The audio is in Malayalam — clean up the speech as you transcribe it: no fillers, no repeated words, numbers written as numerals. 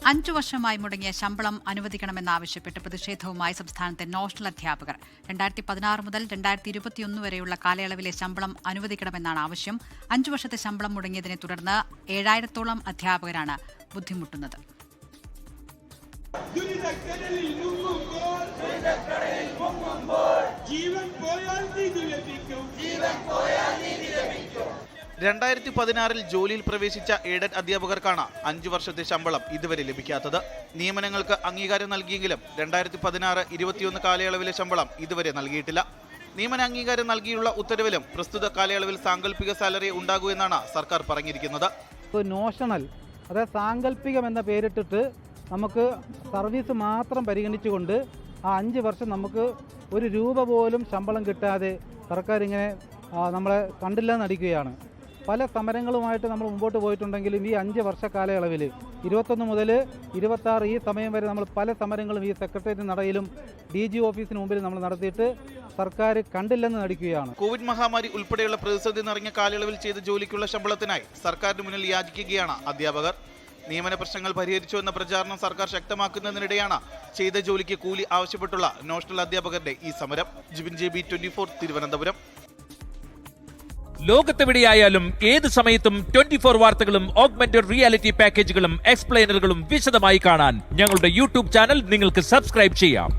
5 വർഷമായി മുടങ്ങിയ ശമ്പളം അനുവദിക്കണമെന്നാവശ്യപ്പെട്ട് പ്രതിഷേധവുമായി സംസ്ഥാനത്തെ നോഷണൽ അധ്യാപകർ 2016 മുതൽ 2021 വരെയുള്ള കാലയളവിലെ ശമ്പളം അനുവദിക്കണമെന്നാണ് ആവശ്യം. 5 വർഷത്തെ ശമ്പളം മുടങ്ങിയതിനെ തുടർന്ന് 7000-ഓളം അധ്യാപകരാണ് ബുദ്ധിമുട്ടുന്നത്. രണ്ടായിരത്തി 2016 ജോലിയിൽ പ്രവേശിച്ച എയ്ഡഡ് അധ്യാപകർക്കാണ് 5 വർഷത്തെ ശമ്പളം ഇതുവരെ ലഭിക്കാത്തത്. നിയമനങ്ങൾക്ക് അംഗീകാരം നൽകിയെങ്കിലും 2016-21 കാലയളവിലെ ശമ്പളം ഇതുവരെ നൽകിയിട്ടില്ല. നിയമന അംഗീകാരം നൽകിയുള്ള ഉത്തരവിലും പ്രസ്തുത കാലയളവിൽ സാങ്കല്പിക സാലറി ഉണ്ടാകൂ എന്നാണ് സർക്കാർ പറഞ്ഞിരിക്കുന്നത്. നോഷണൽ, അതായത് സാങ്കല്പികം എന്ന പേരിട്ടിട്ട് നമുക്ക് സർവീസ് മാത്രം പരിഗണിച്ചുകൊണ്ട് ആ 5 വർഷം നമുക്ക് ഒരു രൂപ പോലും ശമ്പളം കിട്ടാതെ സർക്കാർ ഇങ്ങനെ നമ്മളെ കണ്ടില്ലെന്ന് നടിക്കുകയാണ്. പല സമരങ്ങളുമായിട്ട് നമ്മൾ മുമ്പോട്ട് പോയിട്ടുണ്ടെങ്കിലും ഈ 5 വർഷ കാലയളവിൽ 21 മുതൽ 26 ഈ സമയം വരെ നമ്മൾ പല സമരങ്ങളും ഈ സെക്രട്ടേറിയറ്റ് നടയിലും DG ഓഫീസിന് മുമ്പിൽ നമ്മൾ നടത്തിയിട്ട് സർക്കാർ കണ്ടില്ലെന്ന് നടിക്കുകയാണ്. കോവിഡ് മഹാമാരി ഉൾപ്പെടെയുള്ള പ്രതിസന്ധി നിറഞ്ഞ കാലയളവിൽ ചെയ്ത ജോലിക്കുള്ള ശമ്പളത്തിനായി സർക്കാരിന് മുന്നിൽ യാചിക്കുകയാണ് അധ്യാപകർ. നിയമന പ്രശ്നങ്ങൾ പരിഹരിച്ചു എന്ന പ്രചാരണം സർക്കാർ ശക്തമാക്കുന്നതിനിടെയാണ് ചെയ്ത ജോലിക്ക് കൂലി ആവശ്യപ്പെട്ടുള്ള നോഷണൽ അധ്യാപകരുടെ ഈ സമരം. ജിബിൻ JB 24 തിരുവനന്തപുരം. ലോകത്തെവിടെയായാലും ഏത് സമയത്തും 24 വാർത്തകളും ഓഗ്മെന്റഡ് റിയാലിറ്റി പാക്കേജുകളും എക്സ്പ്ലെയിനറുകളും വിശദമായി കാണാൻ ഞങ്ങളുടെ YouTube ചാനൽ നിങ്ങൾക്ക് സബ്സ്ക്രൈബ് ചെയ്യാം.